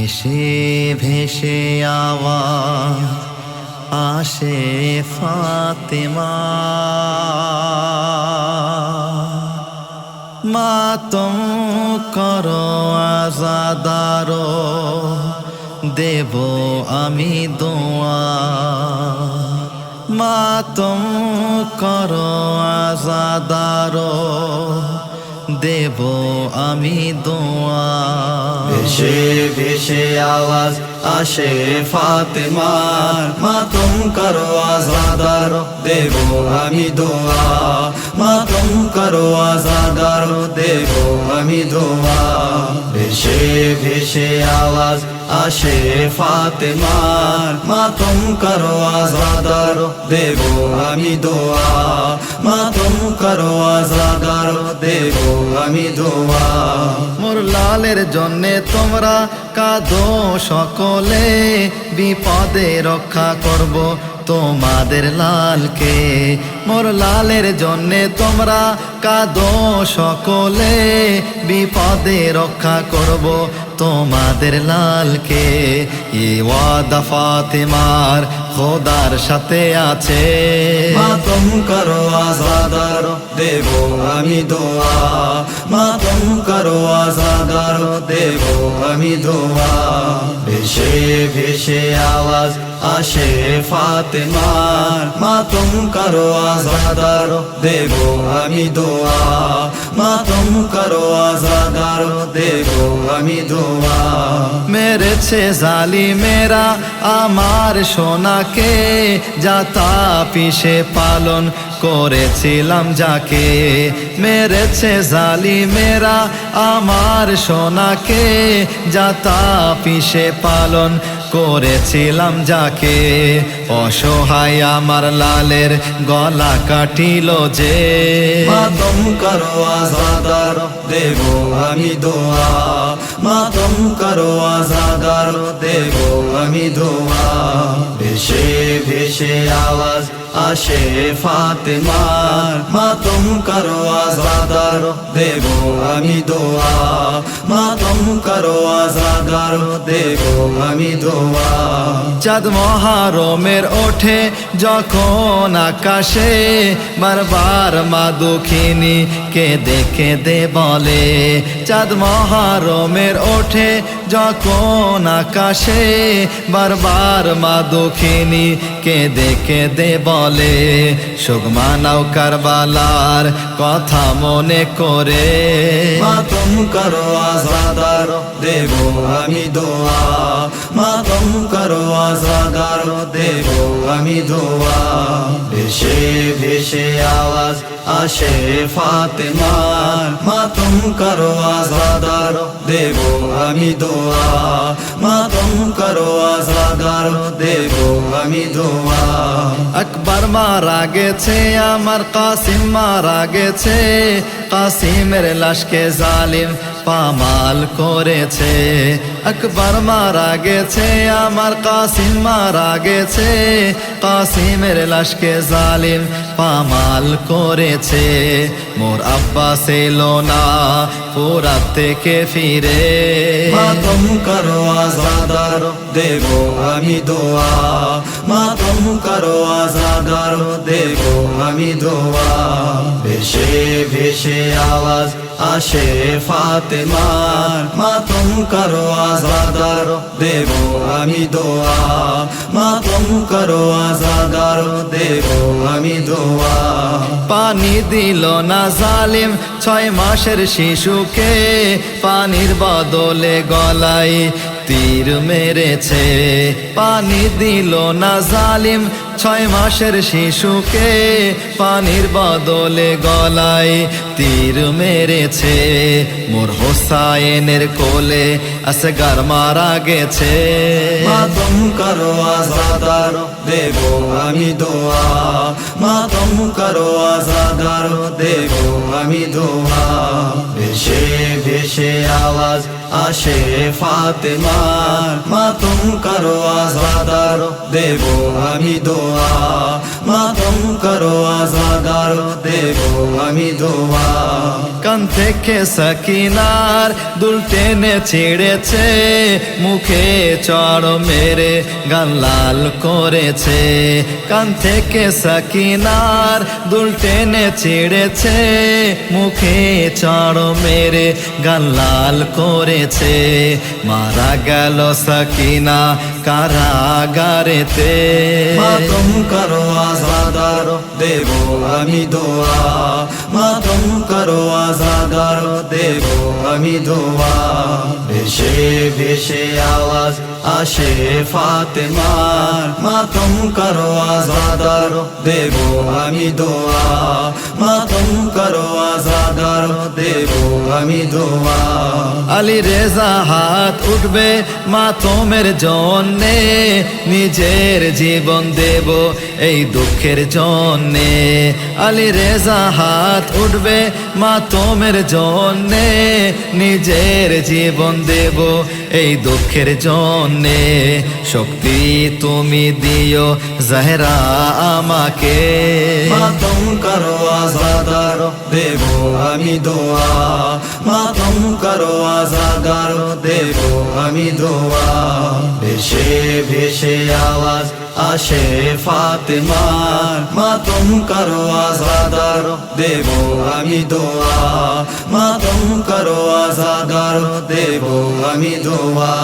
ভেসে ভেসে আওয়াজ আসে ফাতেমা, মাতম করো আজাদারো, দেব আমি দোয়া। মাতম করো আজাদারো, দেব আমি দোয়া। ভেসে ভেসে আওয়াজ আসে ফাতেমার, মাতম করো আজাদার, দেব আমি দোয়া। মাতম করো আজাদার, দেব আমি দোয়া। ভেসে ভেসে আওয়াজ আসে ফাতেমার, মাতম করো আজাদার, দেব আমি দোয়া। মাতম করো আজাদার, দেব আমি দোয়া। মোর লালের জন্যে তোমরা কাঁদো সকলে, বিপদে রক্ষা করব তোমাদের লালকে। মোর লালের জন্যে তোমরা কাঁদো সকলে, বিপদে রক্ষা করব তোমাদের লালকে। এ ওয়াদা ফাতেমার খোদার সাথে আছে, মাতম করো আজাদার, দেব আমি দোয়া। মাতম করো আজাদার, দেব আমি দোয়া। ভেসে ভেসে আওয়াজ আসে ফাতেমার, মাতম করো আজাদার, দেব আমি দোয়া। মাতম করো আজাদার, দেব আমি দোয়া। মেরেছে জালিমেরা আমার সোনাকে, যাতা পিছে পালন করেছিলাম যাকে। মেরেছে জালিমেরা আমার সোনাকে, যাতা পিছে পালন করেছিলাম যাকে। অসহায় আমার লালের গলা কাটিল যে, মাতম করো আজাদার, দেব আমি দোয়া। মাতম করো আজাদার, দেব আমি দোয়া। ভেসে ভেসে আওয়াজ আসে ফাতেমার, মাতম করো আজাদার, দেব আমি দোয়া। মাতম করো আজাদার, দেব আমি দোয়া। চাঁদ মহারমের ওঠে যখন আকাশে, বারবার মা দুঃখিনী কেঁদে কেঁদে বলে। চাঁদ মহারমের ওঠে যখন আকাশে, বারবার মা দুঃখিনী কেঁদে কেঁদে বলে। শোক মানাও কারবালার কথা মনে করে, মাতম করো আজাদার, দেব আমি দোয়া। মাতম করো আজাদার, দেব আমি দোয়া। ভেসে ভেসে আওয়াজ আসে ফাতেমার, মাতম করো আজাদার, দেব আমি দোয়া। মাতম করো আজাদার, দেব আমি দোয়া। আকবর মারা গেছে আমার কাসিম মারা গেছে, কাসিমের লাশকে জালিম পামাল করেছে। আকবর মারা গেছে আমার কাসিম মারা গেছে, কাসিমের লাশকে জালিম পামাল করেছে। মোর আব্বা ছিল না ফুরাত থেকে ফিরে, মাতম করো আজাদার, দেব আমি দোয়া। মাতম করো আজাদার, দেব আমি দোয়া। ভেসে ভেসে আওয়াজ আসে ফাতেমার, মাতম করো আজাদার, দেব আমি দোয়া। মাতম করো আজাদার, দেব আমি দোয়া। পানি দিল না জালিম 6 মাসের শিশুকে, পানির বদলে গলায় তীর মেরেছে। পানি দিল না জালিম 6 মাসের শিশুকে, পানির বদলে গলায় তীর মেরেছে। মোর হোসাইনের কোলে আসগর মারা গেছে। মাতম করো আজাদার, দেব আমি দোয়া। মাতম করো আজাদার, দেব আমি দোয়া। ভেসে ভেসে আওয়াজ আসে ফাতেমার, মাতম করো আজাদার, দেব আমি দোয়া। মাতম করো আজাদার দেব আমি দোয়া কান থেকে সাকিনার দুল টেনে ছিঁড়েছে মুখে চড় মেরে গান লাল করেছে কান থেকে সাকিনার দুল টেনে ছিঁড়েছে মুখে চড় মেরে গান লাল করেছে মারা গেল সাকিনা কারাগারেতে মাতম করো আজাদার দেব আমি দোয়া মাতম করো আজাদার দেব আমি দোয়া ভেসে ভেসে আওয়াজ আসে ফাতেমার মাতম করো আজাদার দেব আমি দোয়া মাতম করো আজাদার দেব আমি দোয়া আলী রেজা হাত উঠবে মাতমের জন্যে নিজের জীবন দেব এই দুঃখের জন্যে আলী রেজা হাত উঠবে মাতমের জন্যে নিজের জীবন দেব এই দুঃখের জন্যে শক্তি তুমি দিও জাহরা আমাকে মাতম করো আজাদার দেব আমি দোয়া মাতম করো আজাদার দেব আমি দোয়া ভেসে ভেসে আওয়াজ আসে ফাতেমার মাতম করো আজাদার দেব আমি দোয়া মাতম করো আজাদার দেব আমি দোয়া